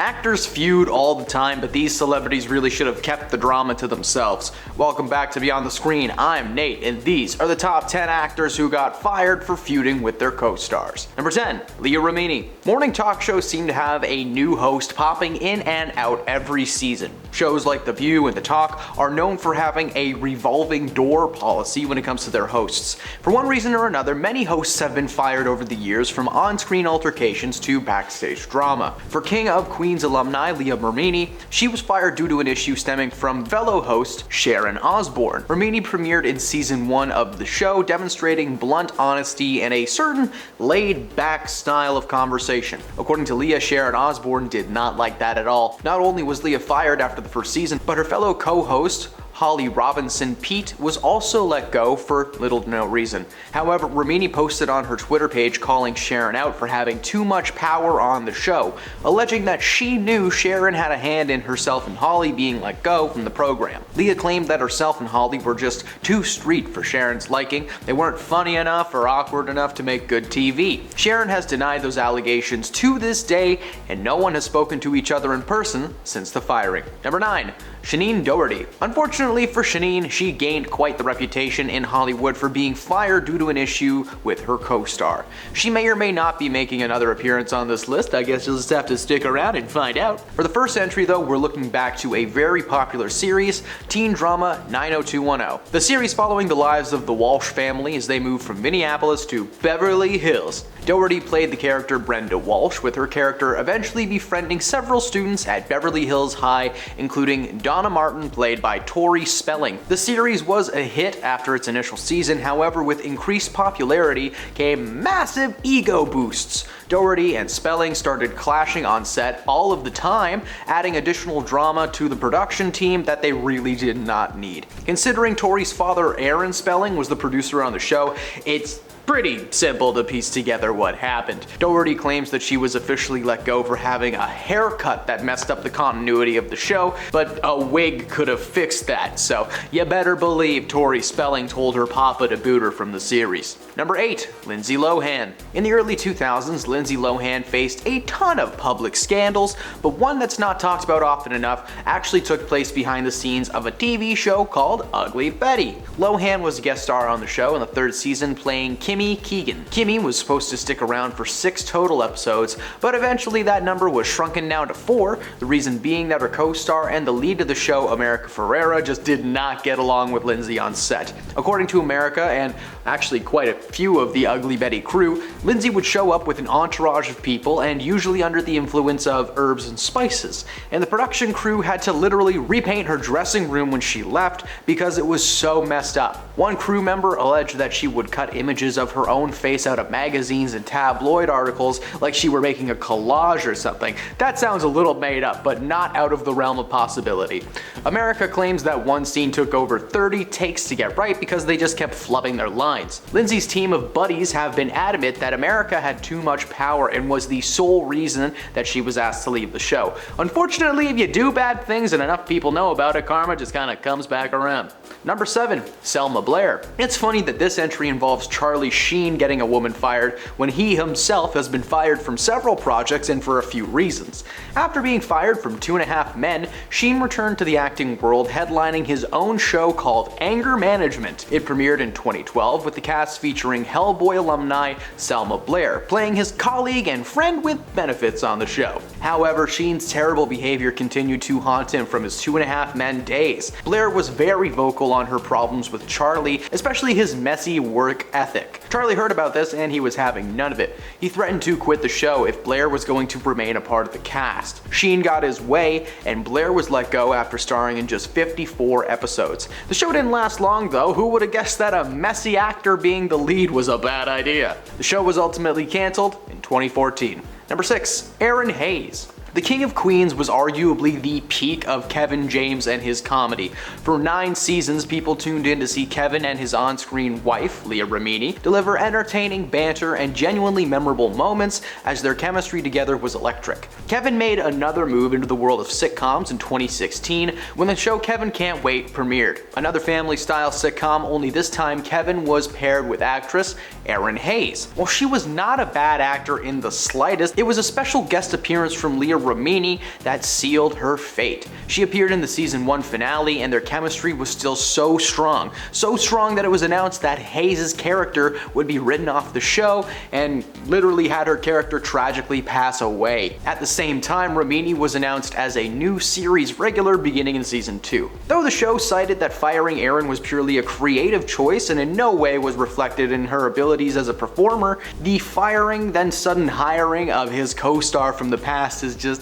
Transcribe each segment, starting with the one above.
Actors feud all the time, but these celebrities really should have kept the drama to themselves. Welcome back to Beyond the Screen. I'm Nate, and these are the top 10 actors who got fired for feuding with their co-stars. Number 10, Leah Remini. Morning talk shows seem to have a new host popping in and out every season. Shows like The View and The Talk are known for having a revolving door policy when it comes to their hosts. For one reason or another, many hosts have been fired over the years, from on-screen altercations to backstage drama. For King of Queens alumni Leah Remini, she was fired due to an issue stemming from fellow host Shannen Osbourne. Remini premiered in season 1 of the show, demonstrating blunt honesty and a certain laid-back style of conversation. According to Leah, Shannen Osbourne did not like that at all. Not only was Leah fired after the first season, but her fellow co-host Holly Robinson Pete was also let go for little to no reason. However, Remini posted on her Twitter page calling Shannen out for having too much power on the show, alleging that she knew Shannen had a hand in herself and Holly being let go from the program. Leah claimed that herself and Holly were just too street for Shannen's liking. They weren't funny enough or awkward enough to make good TV. Shannen has denied those allegations to this day, and no one has spoken to each other in person since the firing. Number 9. Shannen Doherty. Unfortunately for Shannen, she gained quite the reputation in Hollywood for being fired due to an issue with her co-star. She may or may not be making another appearance on this list. I guess you'll just have to stick around and find out. For the first entry though, we're looking back to a very popular series, teen drama 90210. The series following the lives of the Walsh family as they moved from Minneapolis to Beverly Hills. Doherty played the character Brenda Walsh, with her character eventually befriending several students at Beverly Hills High, including Donna Martin, played by Tori Spelling. The series was a hit after its initial season, however, with increased popularity came massive ego boosts. Doherty and Spelling started clashing on set all of the time, adding additional drama to the production team that they really did not need. Considering Tori's father, Aaron Spelling, was the producer on the show, it's pretty simple to piece together what happened. Doherty claims that she was officially let go for having a haircut that messed up the continuity of the show, but a wig could have fixed that, so you better believe Tori Spelling told her papa to boot her from the series. Number 8. Lindsay Lohan. In the early 2000s, Lindsay Lohan faced a ton of public scandals, but one that's not talked about often enough actually took place behind the scenes of a TV show called Ugly Betty. Lohan was a guest star on the show in the 3rd season, playing Kimmy Keegan. Kimmy was supposed to stick around for 6 total episodes, but eventually that number was shrunken down to 4, the reason being that her co-star and the lead of the show, America Ferrera, just did not get along with Lindsay on set. According to America, and actually quite a few of the Ugly Betty crew, Lindsay would show up with an entourage of people and usually under the influence of herbs and spices, and the production crew had to literally repaint her dressing room when she left because it was so messed up. One crew member alleged that she would cut images of her own face out of magazines and tabloid articles like she were making a collage or something. That sounds a little made up, but not out of the realm of possibility. America claims that one scene took over 30 takes to get right because they just kept flubbing their lines. Lindsay's team of buddies have been adamant that America had too much power and was the sole reason that she was asked to leave the show. Unfortunately, if you do bad things and enough people know about it, karma just kinda comes back around. Number 7. Selma Blair. It's funny that this entry involves Charlie Sheen getting a woman fired when he himself has been fired from several projects and for a few reasons. After being fired from 2.5 Men, Sheen returned to the acting world, headlining his own show called Anger Management. It premiered in 2012 with the cast featuring Hellboy alumni Selma Blair, playing his colleague and friend with benefits on the show. However, Sheen's terrible behavior continued to haunt him from his 2.5 Men days. Blair was very vocal on her problems with Charlie, especially his messy work ethic. Charlie heard about this and he was having none of it. He threatened to quit the show if Blair was going to remain a part of the cast. Sheen got his way and Blair was let go after starring in just 54 episodes. The show didn't last long though. Who would have guessed that a messy actor being the lead was a bad idea? The show was ultimately canceled in 2014. Number 6. Erinn Hayes. The King of Queens was arguably the peak of Kevin James and his comedy. For 9 seasons, people tuned in to see Kevin and his on-screen wife, Leah Remini, deliver entertaining banter and genuinely memorable moments as their chemistry together was electric. Kevin made another move into the world of sitcoms in 2016 when the show Kevin Can't Wait premiered. Another family-style sitcom, only this time Kevin was paired with actress Erinn Hayes. While she was not a bad actor in the slightest, it was a special guest appearance from Leah Remini that sealed her fate. She appeared in the season 1 finale, and their chemistry was still so strong that it was announced that Hayes' character would be written off the show, and literally had her character tragically pass away. At the same time, Remini was announced as a new series regular beginning in season 2. Though the show cited that firing Erinn was purely a creative choice and in no way was reflected in her abilities as a performer, the firing then sudden hiring of his co-star from the past is just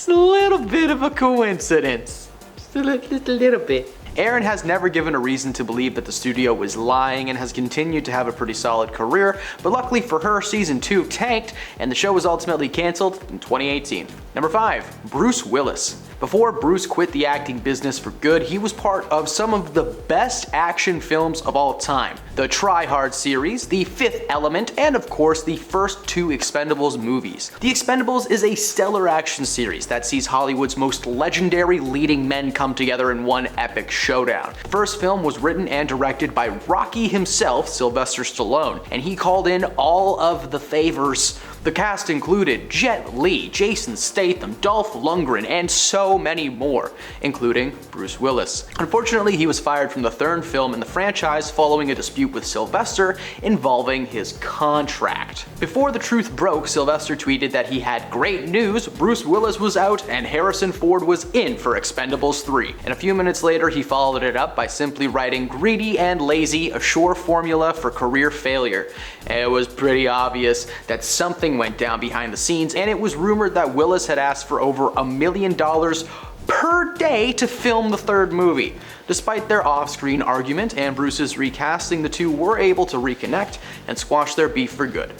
a little bit of a coincidence. Just a little bit. Erinn has never given a reason to believe that the studio was lying and has continued to have a pretty solid career, but luckily for her, season 2 tanked and the show was ultimately cancelled in 2018. Number 5. Bruce Willis. Before Bruce quit the acting business for good, he was part of some of the best action films of all time. The Try Hard series, The Fifth Element, and of course the first 2 Expendables movies. The Expendables is a stellar action series that sees Hollywood's most legendary leading men come together in one epic showdown. The first film was written and directed by Rocky himself, Sylvester Stallone, and he called in all of the favors. The cast included Jet Li, Jason Statham, Dolph Lundgren, and so many more, including Bruce Willis. Unfortunately, he was fired from the third film in the franchise following a dispute with Sylvester involving his contract. Before the truth broke, Sylvester tweeted that he had great news, Bruce Willis was out and Harrison Ford was in for Expendables 3. And a few minutes later, he followed it up by simply writing greedy and lazy, a sure formula for career failure. It was pretty obvious that something went down behind the scenes, and it was rumored that Willis had asked for over $1 million per day to film the third movie. Despite their off-screen argument and Bruce's recasting, the two were able to reconnect and squash their beef for good.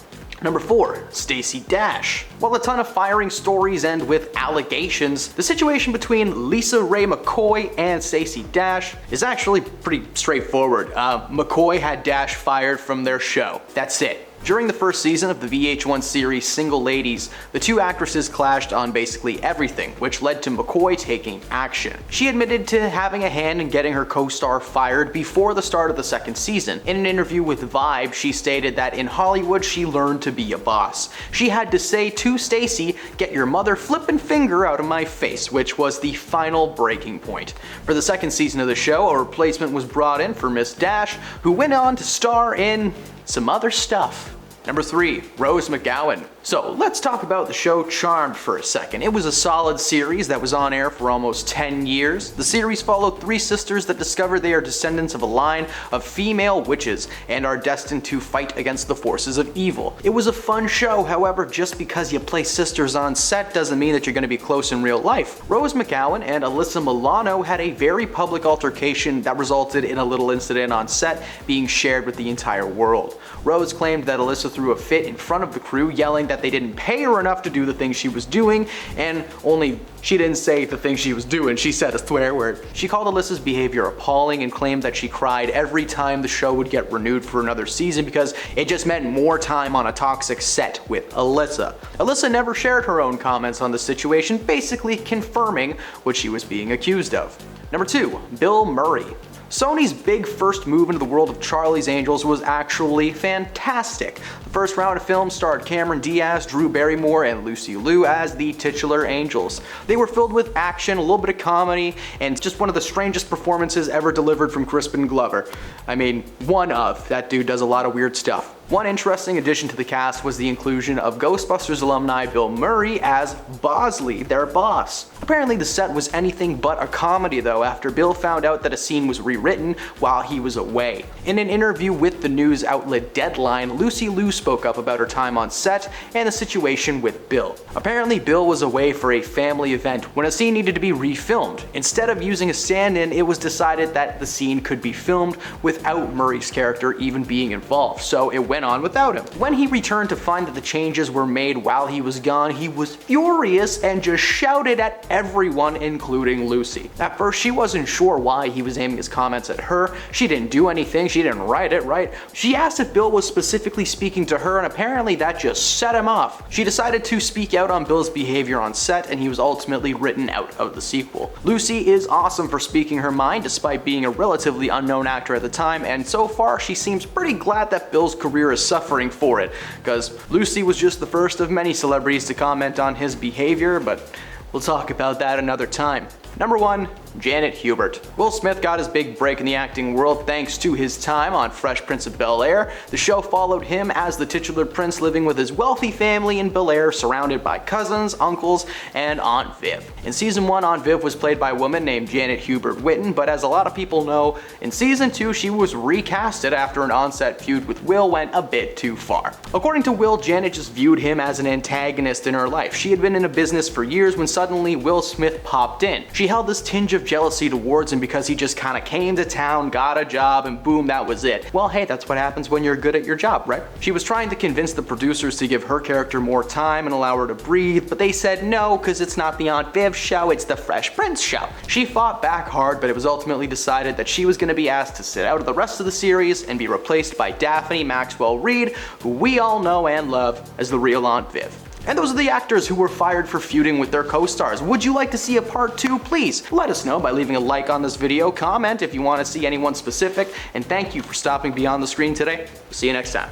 Number 4. Stacey Dash. While a ton of firing stories end with allegations, the situation between Lisa Ray McCoy and Stacey Dash is actually pretty straightforward. McCoy had Dash fired from their show. That's it. During the first season of the VH1 series Single Ladies, the two actresses clashed on basically everything, which led to McCoy taking action. She admitted to having a hand in getting her co-star fired before the start of the second season. In an interview with Vibe, she stated that in Hollywood she learned to be a boss. She had to say to Stacey, "Get your mother flippin' finger out of my face," which was the final breaking point. For the second season of the show, a replacement was brought in for Miss Dash, who went on to star in some other stuff. Number 3. Rose McGowan. So let's talk about the show Charmed for a second. It was a solid series that was on air for almost 10 years. The series followed 3 sisters that discover they are descendants of a line of female witches and are destined to fight against the forces of evil. It was a fun show, however, just because you play sisters on set doesn't mean that you're going to be close in real life. Rose McGowan and Alyssa Milano had a very public altercation that resulted in a little incident on set being shared with the entire world. Rose claimed that Alyssa threw a fit in front of the crew, yelling that they didn't pay her enough to do the things she was doing, and only she didn't say the thing she was doing, she said a swear word. She called Alyssa's behavior appalling and claimed that she cried every time the show would get renewed for another season because it just meant more time on a toxic set with Alyssa. Alyssa never shared her own comments on the situation, basically confirming what she was being accused of. Number 2. Bill Murray. Sony's big first move into the world of Charlie's Angels was actually fantastic. The first round of films starred Cameron Diaz, Drew Barrymore, and Lucy Liu as the titular angels. They were filled with action, a little bit of comedy, and just one of the strangest performances ever delivered from Crispin Glover. I mean, one of. That dude does a lot of weird stuff. One interesting addition to the cast was the inclusion of Ghostbusters alumni Bill Murray as Bosley, their boss. Apparently the set was anything but a comedy though, after Bill found out that a scene was rewritten while he was away. In an interview with the news outlet Deadline, Lucy Liu spoke up about her time on set and the situation with Bill. Apparently Bill was away for a family event when a scene needed to be refilmed. Instead of using a stand-in, it was decided that the scene could be filmed without Murray's character even being involved, so it went on without him. When he returned to find that the changes were made while he was gone, he was furious and just shouted at everyone, including Lucy. At first, she wasn't sure why he was aiming his comments at her. She didn't do anything, she didn't write it, right? She asked if Bill was specifically speaking to her, and apparently that just set him off. She decided to speak out on Bill's behavior on set, and he was ultimately written out of the sequel. Lucy is awesome for speaking her mind, despite being a relatively unknown actor at the time, and so far she seems pretty glad that Bill's career is suffering for it, because Lucy was just the first of many celebrities to comment on his behavior, but We'll talk about that another time. Number 1. Janet Hubert. Will Smith got his big break in the acting world thanks to his time on Fresh Prince of Bel-Air. The show followed him as the titular prince living with his wealthy family in Bel-Air, surrounded by cousins, uncles, and Aunt Viv. In season 1, Aunt Viv was played by a woman named Janet Hubert Witten, but as a lot of people know, in season 2 she was recasted after an on-set feud with Will went a bit too far. According to Will, Janet just viewed him as an antagonist in her life. She had been in a business for years when suddenly Will Smith popped in. She held this tinge of jealousy towards him because he just kind of came to town, got a job, and boom, that was it. Well, hey, that's what happens when you're good at your job, right? She was trying to convince the producers to give her character more time and allow her to breathe, but they said no, because it's not the Aunt Viv show, it's the Fresh Prince show. She fought back hard, but it was ultimately decided that she was going to be asked to sit out of the rest of the series and be replaced by Daphne Maxwell Reid, who we all know and love as the real Aunt Viv. And those are the actors who were fired for feuding with their co-stars. Would you like to see a part 2? Please let us know by leaving a like on this video, comment if you want to see anyone specific, and thank you for stopping beyond the screen today. See you next time.